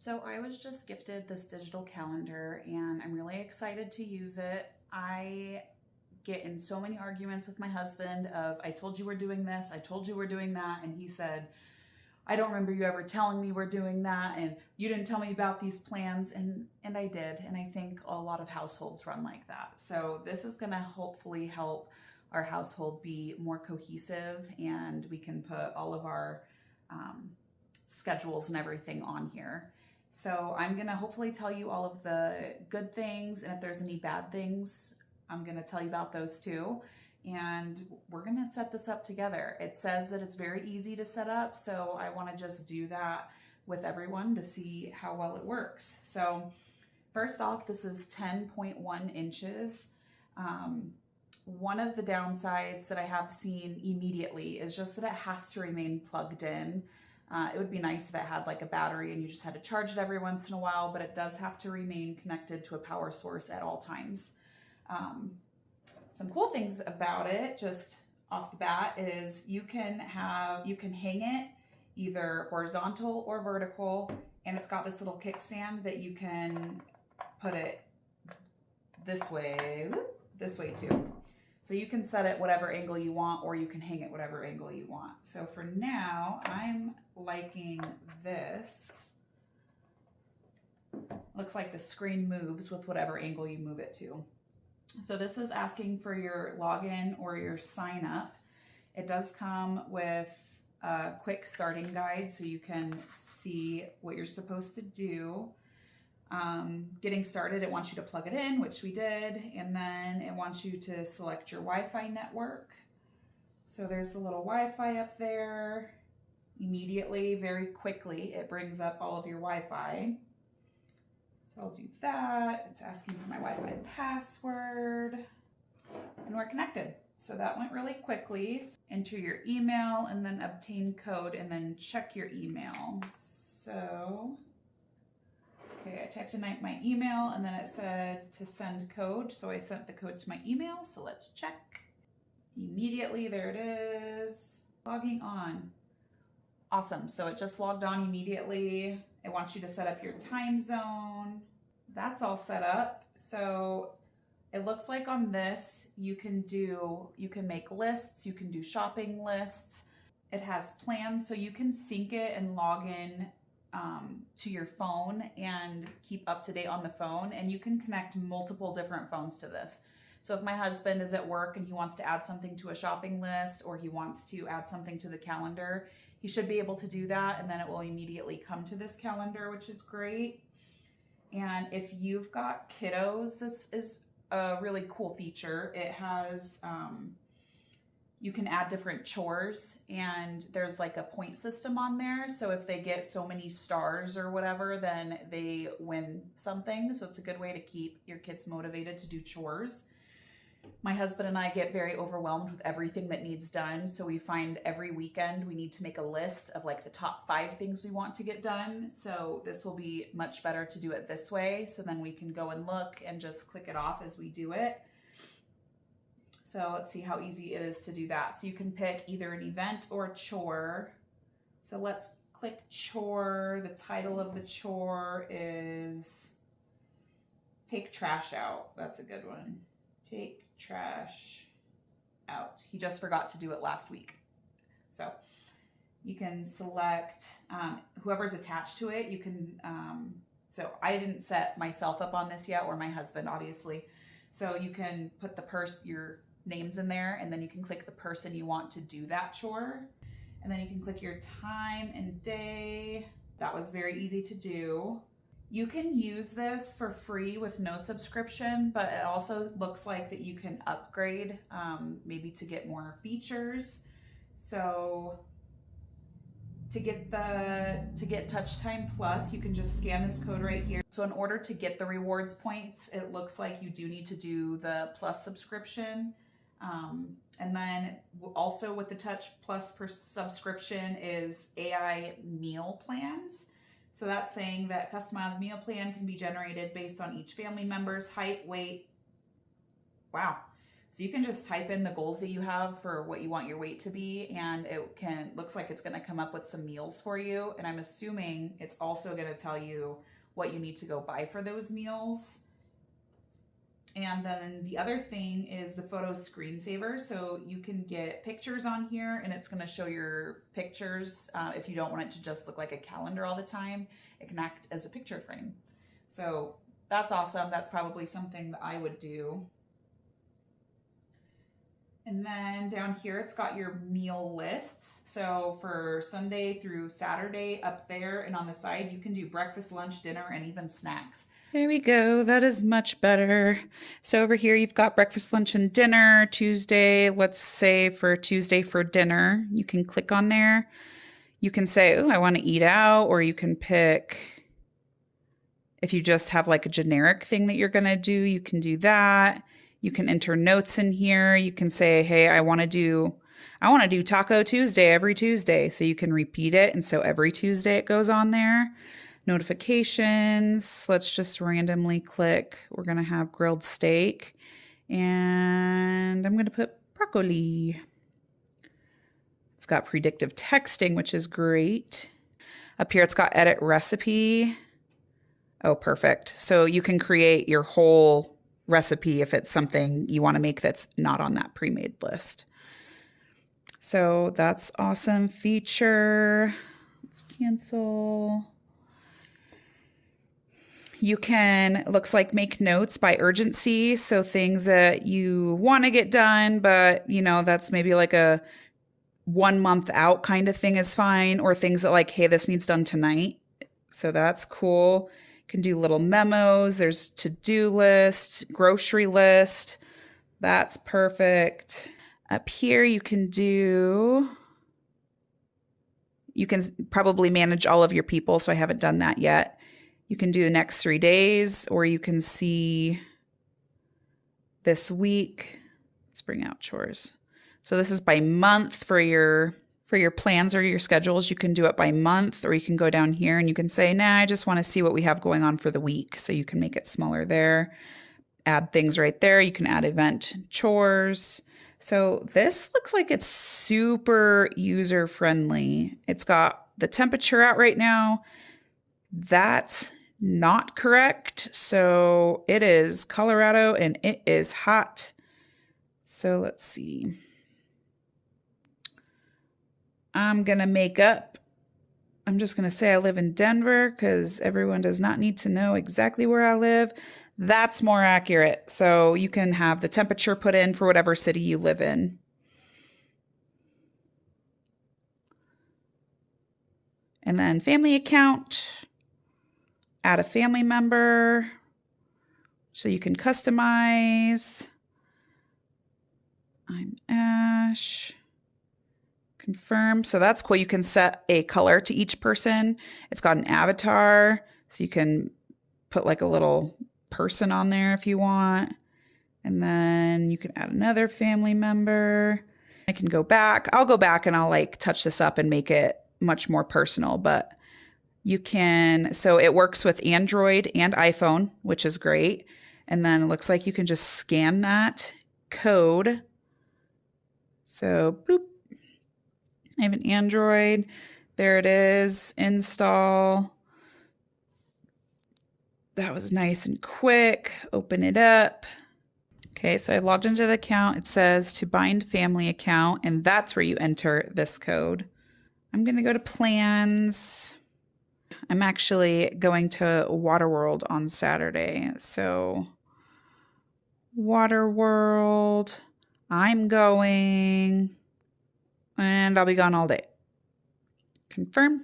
So I was just gifted this digital calendar and I'm really excited to use it. I get in so many arguments with my husband of, I told you we're doing this, I told you we're doing that, and he said, I don't remember you ever telling me we're doing that, and you didn't tell me about these plans, and I did, and I think a lot of households run like that. So this is gonna hopefully help our household be more cohesive, and we can put all of our schedules and everything on here. So I'm gonna hopefully tell you all of the good things, and if there's any bad things, I'm gonna tell you about those too. And we're gonna set this up together. It says that it's very easy to set up, so I wanna just do that with everyone to see how well it works. So first off, this is 10.1 inches. One of the downsides that I have seen immediately is just that it has to remain plugged in. It would be nice if it had like a battery and you just had to charge it every once in a while, but it does have to remain connected to a power source at all times. Some cool things about it, just off the bat, is you can hang it either horizontal or vertical, and it's got this little kickstand that you can put it this way too. So you can set it whatever angle you want, or you can hang it whatever angle you want. So for now, I'm liking this. Looks like the screen moves with whatever angle you move it to. So this is asking for your login or your sign up. It does come with a quick starting guide so you can see what you're supposed to do. Getting started, it wants you to plug it in, which we did, and then it wants you to select your Wi-Fi network. So there's the little Wi-Fi up there. Immediately, very quickly, it brings up all of your Wi-Fi. So I'll do that. It's asking for my Wi-Fi password, and we're connected. So that went really quickly. Enter your email and then obtain code and then check your email. So, okay, I typed in my email and then it said to send code. So I sent the code to my email. So let's check. Immediately, there it is. Logging on. Awesome, so it just logged on immediately. It wants you to set up your time zone. That's all set up. So it looks like on this, you can make lists, you can do shopping lists. It has plans, so you can sync it and log in to your phone and keep up to date on the phone, and you can connect multiple different phones to this. So if my husband is at work and he wants to add something to a shopping list, or he wants to add something to the calendar, he should be able to do that, and then it will immediately come to this calendar, which is great. And if you've got kiddos, this is a really cool feature. It has, you can add different chores, and there's like a point system on there. So if they get so many stars or whatever, then they win something. So it's a good way to keep your kids motivated to do chores. My husband and I get very overwhelmed with everything that needs done. So we find every weekend we need to make a list of like the top 5 things we want to get done. So this will be much better to do it this way. So then we can go and look and just click it off as we do it. So let's see how easy it is to do that. So you can pick either an event or a chore. So let's click chore. The title of the chore is take trash out. That's a good one. Take trash out. He just forgot to do it last week. So you can select whoever's attached to it. You can, so I didn't set myself up on this yet, or my husband, obviously. So you can put your names in there, and then you can click the person you want to do that chore. And then you can click your time and day. That was very easy to do. You can use this for free with no subscription, but it also looks like that you can upgrade maybe to get more features. So to get Touch Time Plus, you can just scan this code right here. So in order to get the rewards points, it looks like you do need to do the Plus subscription. And then also with the Touch Plus per subscription is AI meal plans. So that's saying that customized meal plan can be generated based on each family member's height, weight. Wow. So you can just type in the goals that you have for what you want your weight to be, and looks like it's going to come up with some meals for you. And I'm assuming it's also going to tell you what you need to go buy for those meals. And then the other thing is the photo screensaver. So you can get pictures on here, and it's going to show your pictures. If you don't want it to just look like a calendar all the time, it can act as a picture frame. So that's awesome. That's probably something that I would do. And then down here, it's got your meal lists. So for Sunday through Saturday up there, and on the side, you can do breakfast, lunch, dinner, and even snacks. There we go. That is much better. So over here, you've got breakfast, lunch, and dinner. Tuesday, let's say for Tuesday for dinner, you can click on there. You can say, oh, I want to eat out, or you can pick, if you just have like a generic thing that you're going to do, you can do that. You can enter notes in here. You can say, hey, I want to do Taco Tuesday every Tuesday. So you can repeat it. And so every Tuesday it goes on there. Notifications. Let's just randomly click. We're going to have grilled steak. And I'm going to put broccoli. It's got predictive texting, which is great. Up here, it's got edit recipe. Oh, perfect. So you can create your whole recipe if it's something you want to make that's not on that pre-made list. So that's awesome feature. Let's cancel. You can, looks like, make notes by urgency. So things that you want to get done, but that's maybe like a 1 month out kind of thing is fine. Or things that like, hey, this needs done tonight. So that's cool. Can do little memos. There's to-do list, grocery list. That's perfect. Up here, you can probably manage all of your people. So I haven't done that yet. You can do the next 3 days, or you can see this week. Let's bring out chores. So this is by month for your plans or your schedules. You can do it by month, or you can go down here and you can say, nah, I just want to see what we have going on for the week. So you can make it smaller there, add things right there. You can add event chores. So this looks like it's super user friendly. It's got the temperature out right now. That's not correct. So it is Colorado and it is hot. So let's see. I'm going to make up. I'm just going to say I live in Denver because everyone does not need to know exactly where I live. That's more accurate. So you can have the temperature put in for whatever city you live in. And then family account. Add a family member. So you can customize. I'm Ash. Confirm. So that's cool. You can set a color to each person. It's got an avatar. So you can put like a little person on there if you want. And then you can add another family member. I can go back. I'll go back and I'll like touch this up and make it much more personal. But you can, so it works with Android and iPhone, which is great. And then it looks like you can just scan that code. So bloop. I have an Android. There it is. Install. That was nice and quick. Open it up. Okay, so I logged into the account. It says to bind family account, and that's where you enter this code. I'm going to go to plans. I'm actually going to Waterworld on Saturday. So Waterworld, I'm going. And I'll be gone all day. Confirm.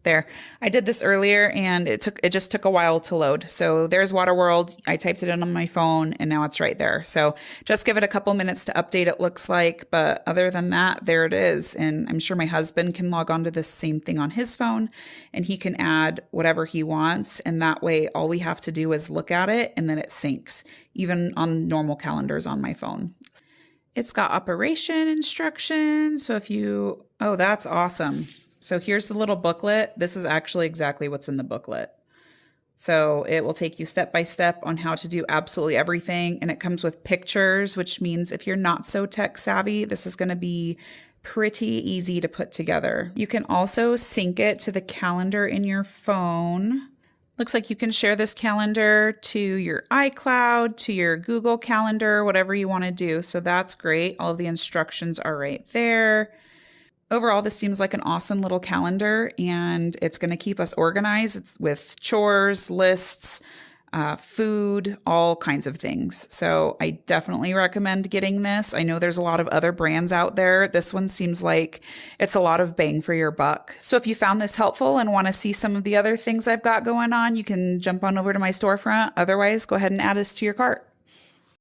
There. I did this earlier and it just took a while to load. So there's Waterworld. I typed it in on my phone and now it's right there. So just give it a couple minutes to update, it looks like. But other than that, there it is. And I'm sure my husband can log on to this same thing on his phone and he can add whatever he wants. And that way, all we have to do is look at it and then it syncs, even on normal calendars on my phone. It's got operation instructions. So oh, that's awesome. So here's the little booklet. This is actually exactly what's in the booklet. So it will take you step by step on how to do absolutely everything. And it comes with pictures, which means if you're not so tech savvy, this is going to be pretty easy to put together. You can also sync it to the calendar in your phone. Looks like you can share this calendar to your iCloud, to your Google Calendar, whatever you want to do. So that's great. All of the instructions are right there. Overall, this seems like an awesome little calendar, and it's going to keep us organized. It's with chores, lists, food, all kinds of things. So I definitely recommend getting this. I know there's a lot of other brands out there. This one seems like it's a lot of bang for your buck. So if you found this helpful and want to see some of the other things I've got going on, you can jump on over to my storefront. Otherwise, go ahead and add this to your cart.